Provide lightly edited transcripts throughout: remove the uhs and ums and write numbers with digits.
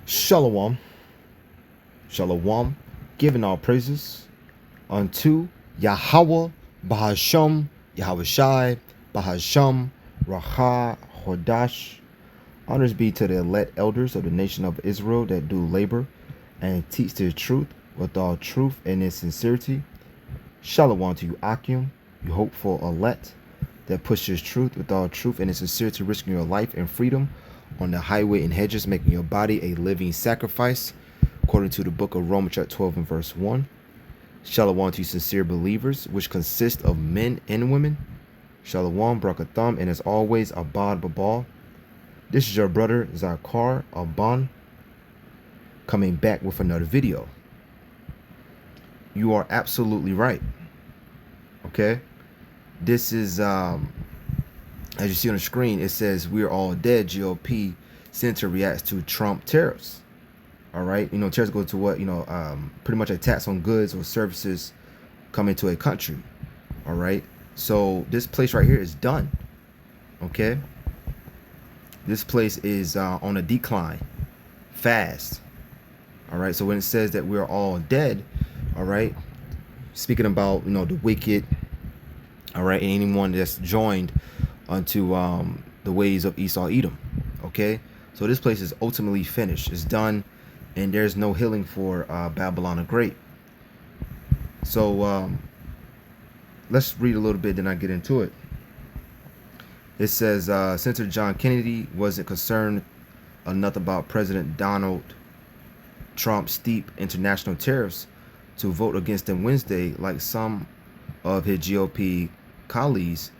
Shalom, shalom, giving all praises unto Yahweh, Bahasham, Yahweh Shai, Bahasham, Raha, Hodash. Honors be to the elect elders of the nation of Israel that do labor and teach the truth with all truth and in sincerity. Shalom to you, Akim, you hopeful elect that pushes truth with all truth and in sincerity, risking your life and freedom on the highway and hedges, making your body a living sacrifice, according to the book of Romans chapter 12 and verse 1. Shalom to you, sincere believers, which consist of men and women. Shalom, Brakatham, and as always, Abad Babal. This is your brother, Zakar Aban, coming back with another video. You are absolutely right. Okay? This is, as you see on the screen, it says we're all dead. GOP Center reacts to Trump tariffs. All right. You know, tariffs go to what, pretty much a tax on goods or services coming to a country. All right. So this place right here is done. Okay. This place is on a decline fast. All right. So when it says that we're all dead, all right, speaking about, the wicked, all right, and anyone that's joined unto the ways of Esau Edom. Okay. So this place is ultimately finished. It's done. And there's no healing for Babylon the Great. So let's read a little bit, then I get into it. It says, Senator John Kennedy wasn't concerned enough about President Donald Trump's steep international tariffs to vote against them Wednesday like some of his GOP colleagues,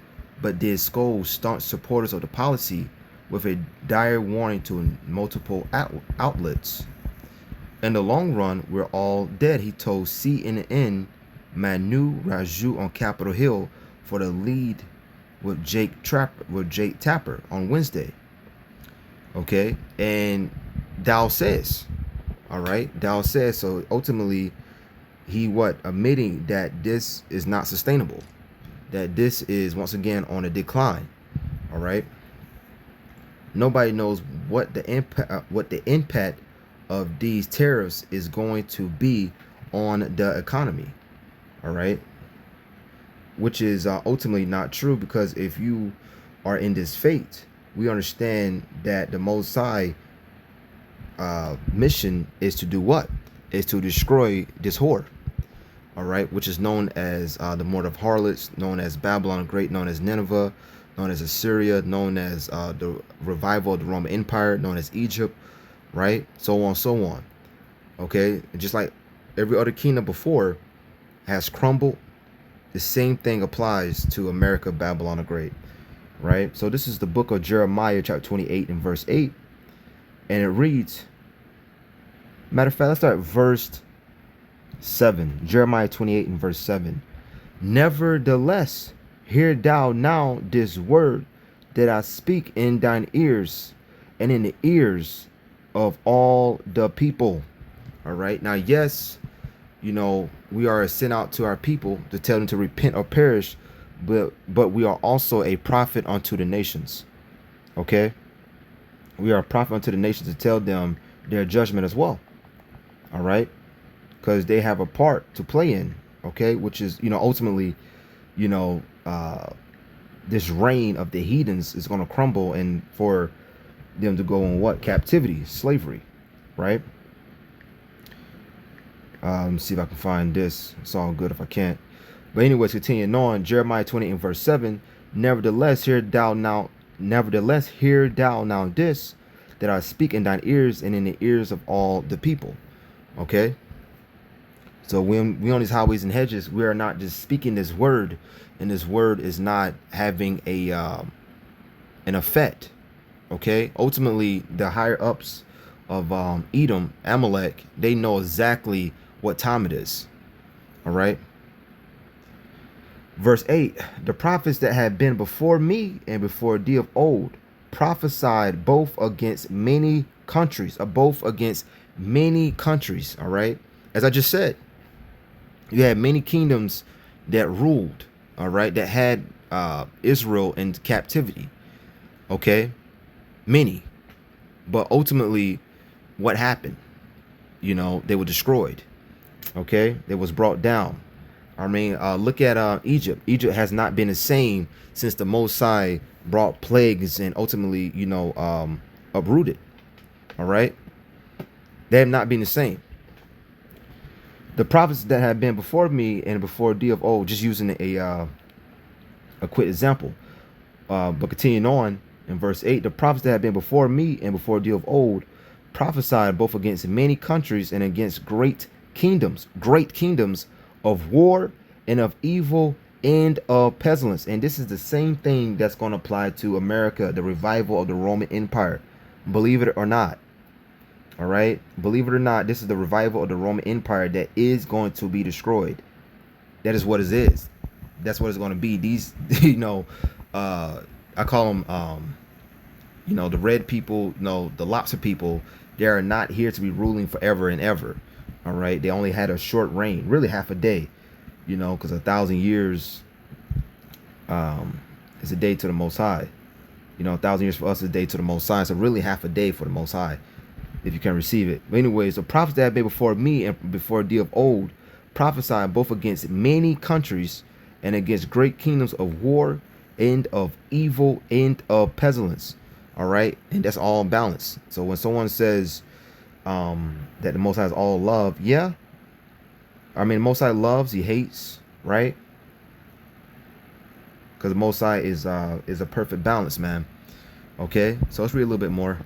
but did scold staunch supporters of the policy with a dire warning to multiple outlets. In the long run, we're all dead, he told CNN Manu Raju on Capitol Hill for the lead with Jake Tapper on Wednesday. Okay, and Dow says, all right, Dow says, so ultimately he admitting that this is not sustainable, that this is once again on a decline. All right, nobody knows what the impact of these tariffs is going to be on the economy. All right, which is ultimately not true, because if you are in this fate, we understand that the Most High mission is to do what? Is to destroy this horde. All right, which is known as the Mort of Harlots, known as Babylon the Great, known as Nineveh, known as Assyria, known as the revival of the Roman Empire, known as Egypt, right? So on, so on. Okay, and just like every other kingdom before has crumbled, the same thing applies to America, Babylon the Great, right? So this is the book of Jeremiah, chapter 28 and verse 8, and it reads, matter of fact, let's start at verse 7. Jeremiah 28 and verse 7. Nevertheless, hear thou now this word that I speak in thine ears and in the ears of all the people. All right. Now, yes, we are sent out to our people to tell them to repent or perish, but we are also a prophet unto the nations. Okay. We are a prophet unto the nations to tell them their judgment as well. All right. Because they have a part to play in. Okay. Which is, ultimately, this reign of the heathens is going to crumble, and for them to go in captivity, slavery, right? Let me see if I can find this. It's all good if I can't. But anyways, continuing on, Jeremiah 20 and verse 7. Nevertheless, hear thou now this that I speak in thine ears and in the ears of all the people. Okay. So when we on these highways and hedges, we are not just speaking this word, and this word is not having an effect. Okay, ultimately the higher ups of Edom, Amalek, they know exactly what time it is. All right. Verse 8, the prophets that had been before me and before thee of old prophesied both against many countries. All right. As I just said, you had many kingdoms that ruled. All right. That had Israel in captivity. Okay. Many. But ultimately, what happened? You know, they were destroyed. Okay, they was brought down. I mean, look at Egypt. Egypt has not been the same since the Mosai brought plagues and ultimately, you know, uprooted. All right, they have not been the same. The prophets that have been before me and before thee of old, just using a quick example, but continuing on in verse 8, the prophets that have been before me and before thee of old prophesied both against many countries and against great kingdoms of war and of evil and of pestilence. And this is the same thing that's going to apply to America, the revival of the Roman Empire. Believe it or not. All right. Believe it or not, this is the revival of the Roman Empire that is going to be destroyed. That is what it is. That's what it's going to be. These, you know, I call them, you know, the red people, you know, the lobster people. They are not here to be ruling forever and ever. All right. They only had a short reign, really half a day, you know, because 1,000 years is a day to the Most High. You know, 1,000 years for us is a day to the Most High. So really half a day for the Most High, if you can receive it. But anyways, the prophets that have been before me and before thee of old prophesied both against many countries and against great kingdoms of war and of evil and of pestilence. All right. And that's all balanced. So when someone says that the Most High is all love, yeah. I mean, the Most High loves, he hates, right? Because the Most High is a perfect balance, man. Okay. So let's read a little bit more.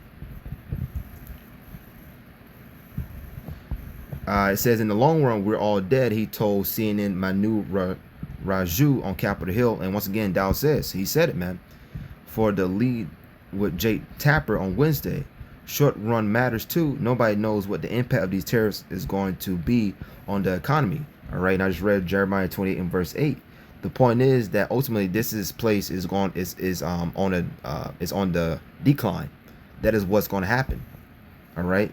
It says, in the long run, we're all dead, he told CNN Manu Raju on Capitol Hill. And once again, Dow says, he said it, man. For the lead with Jake Tapper on Wednesday, short run matters too. Nobody knows what the impact of these tariffs is going to be on the economy. All right. And I just read Jeremiah 28 and verse 8. The point is that ultimately this place is on the decline. That is what's going to happen. All right.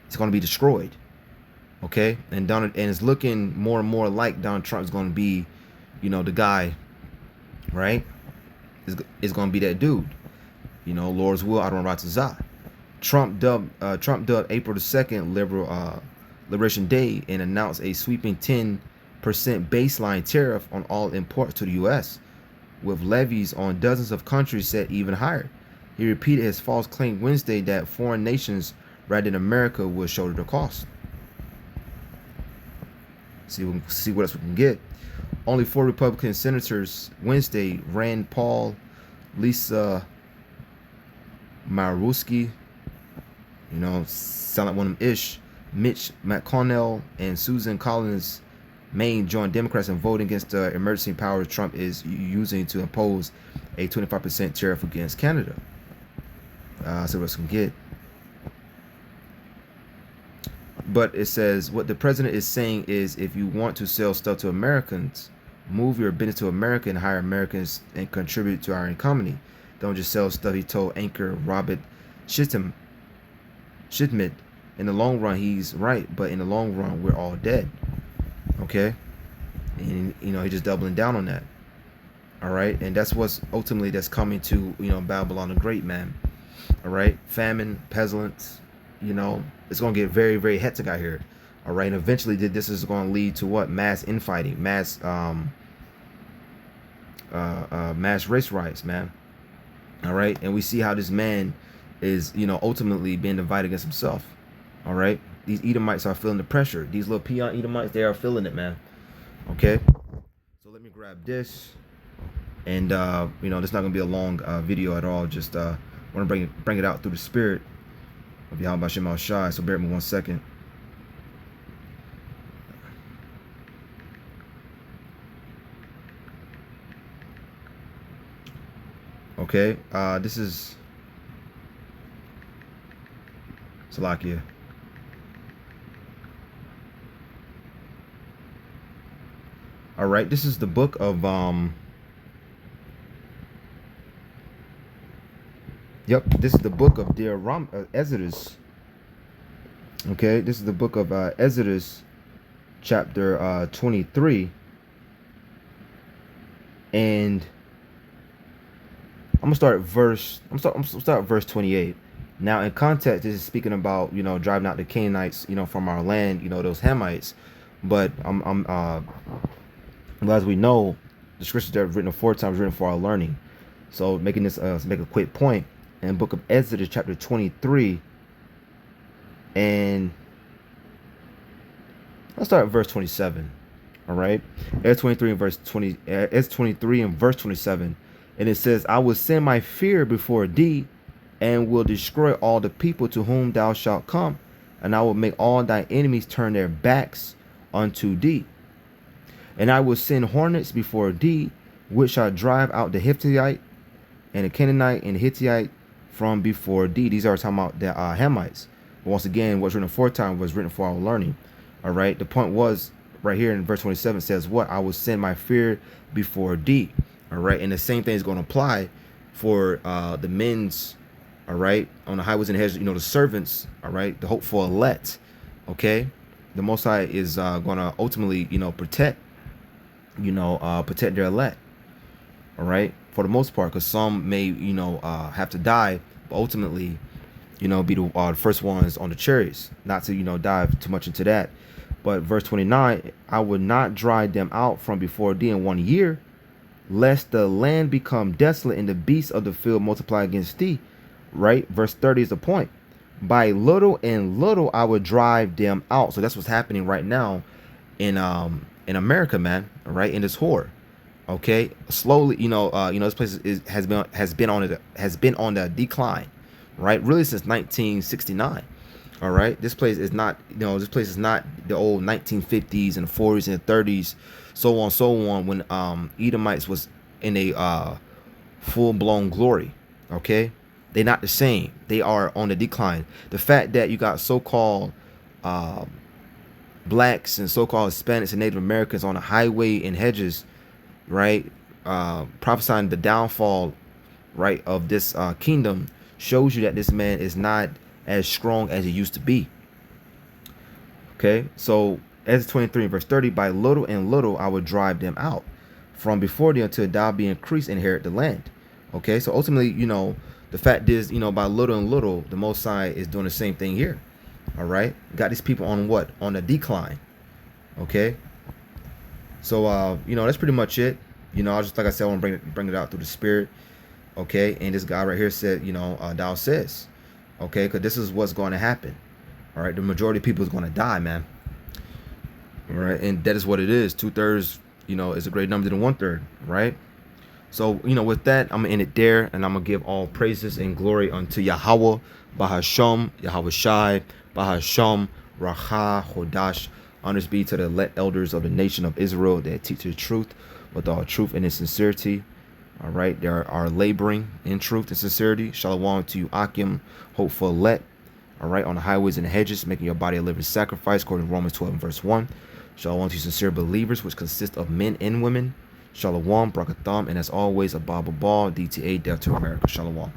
It's going to be destroyed. Okay, and it's looking more and more like Donald Trump is going to be, you know, the guy, right? Is going to be that dude, you know, Lord's will, Adon Ratazah. Trump dubbed April the 2nd Liberation Day and announced a sweeping 10% baseline tariff on all imports to the U.S., with levies on dozens of countries set even higher. He repeated his false claim Wednesday that foreign nations rather than America will shoulder the cost. See what else we can get. Only 4 Republican senators Wednesday: Rand Paul, Lisa Murkowski, you know, sound like one of them ish, Mitch McConnell, and Susan Collins Maine joined Democrats in voting against the emergency powers Trump is using to impose a 25% tariff against Canada. So what else we can get. But it says what the president is saying is, if you want to sell stuff to Americans, move your business to America and hire Americans and contribute to our economy. Don't just sell stuff, he told anchor Robert Schmidt. In the long run, he's right, but in the long run, we're all dead. Okay? And, you know, he's just doubling down on that. All right? And that's what's ultimately that's coming to, you know, Babylon the Great, man. All right? Famine, pestilence. You know, it's going to get very, very hectic out here. All right. And eventually this is going to lead to what? Mass infighting, mass race riots, man. All right. And we see how this man is, you know, ultimately being divided against himself. All right. These Edomites are feeling the pressure. These little peon Edomites, they are feeling it, man. Okay. So let me grab this. And, you know, this is not going to be a long video at all. Just want to bring it out through the spirit of Yahweh Hashem Al Shai. So bear with me 1 second. Okay, this is Salakia. All right, this is the book of Yep, this is the book of Exodus. Okay, this is the book of Exodus, chapter 23, and I'm gonna start at verse 28. Now, in context, this is speaking about, driving out the Canaanites, from our land, those Hamites. But as we know, the scriptures that are written aforetime written for our learning. So making this, make a quick point, in the book of Exodus, chapter 23, and let's start at verse 27. All right, Exodus 23 and verse 20. Exodus 23 and verse 27, and it says, "I will send my fear before thee, and will destroy all the people to whom thou shalt come, and I will make all thy enemies turn their backs unto thee. And I will send hornets before thee, which shall drive out the Hittite and the Canaanite and the Hittite from before thee." These are talking about the Hamites. But once again, what's written aforetime was written for our learning. All right. The point was right here in verse 27 says, "What? I will send my fear before thee." All right. And the same thing is going to apply for the men's, all right, on the highways and hedges, the servants, all right, the hopeful elect. Okay. The Most High is going to ultimately, protect, protect their elect. All right. For the most part, because some may, have to die, but ultimately, be the first ones on the chariots. Not to, dive too much into that. But verse 29, "I would not drive them out from before thee in 1 year, lest the land become desolate and the beasts of the field multiply against thee." Right? Verse 30 is the point. "By little and little I would drive them out." So that's what's happening right now in America, man. All right, in this whore. Okay, slowly, this place has been on the decline, right? Really since 1969. All right, this place is not, the old 1950s and 40s and 30s, so on, when Edomites was in a full blown glory. Okay, they're not the same. They are on the decline. The fact that you got so-called blacks and so-called Hispanics and Native Americans on the highway and hedges, right, prophesying the downfall, right, of this kingdom, shows you that this man is not as strong as he used to be. Okay, so Exodus 23 verse 30, "By little and little I would drive them out from before thee until thou be increased and inherit the land." Okay, so ultimately, the fact is, by little and little, the Most High is doing the same thing here. All right, got these people on what? On the decline. Okay, so that's pretty much it. I just, like I said, I want to bring it out through the spirit. Okay, and this guy right here said, thou says, okay, because this is what's going to happen. All right, the majority of people is going to die, man. All right, and that is what it is. 2/3, is a great number than 1/3, right? So, with that, I'm going to end it there, and I'm going to give all praises and glory unto Yahweh, Bahasham, Yahweh Shai, Bahasham, Racha, Hodash. Honors be to the elect elders of the nation of Israel that teach the truth with all truth and in sincerity. All right, they are laboring in truth and sincerity. Shalom to you, Akim, hopeful elect. All right, on the highways and the hedges, making your body a living sacrifice, according to Romans 12 and verse 1. Shalom to you, sincere believers, which consist of men and women. Shalom, Brakatham, and as always, a Baba Ball, DTA, Death to America. Shalom.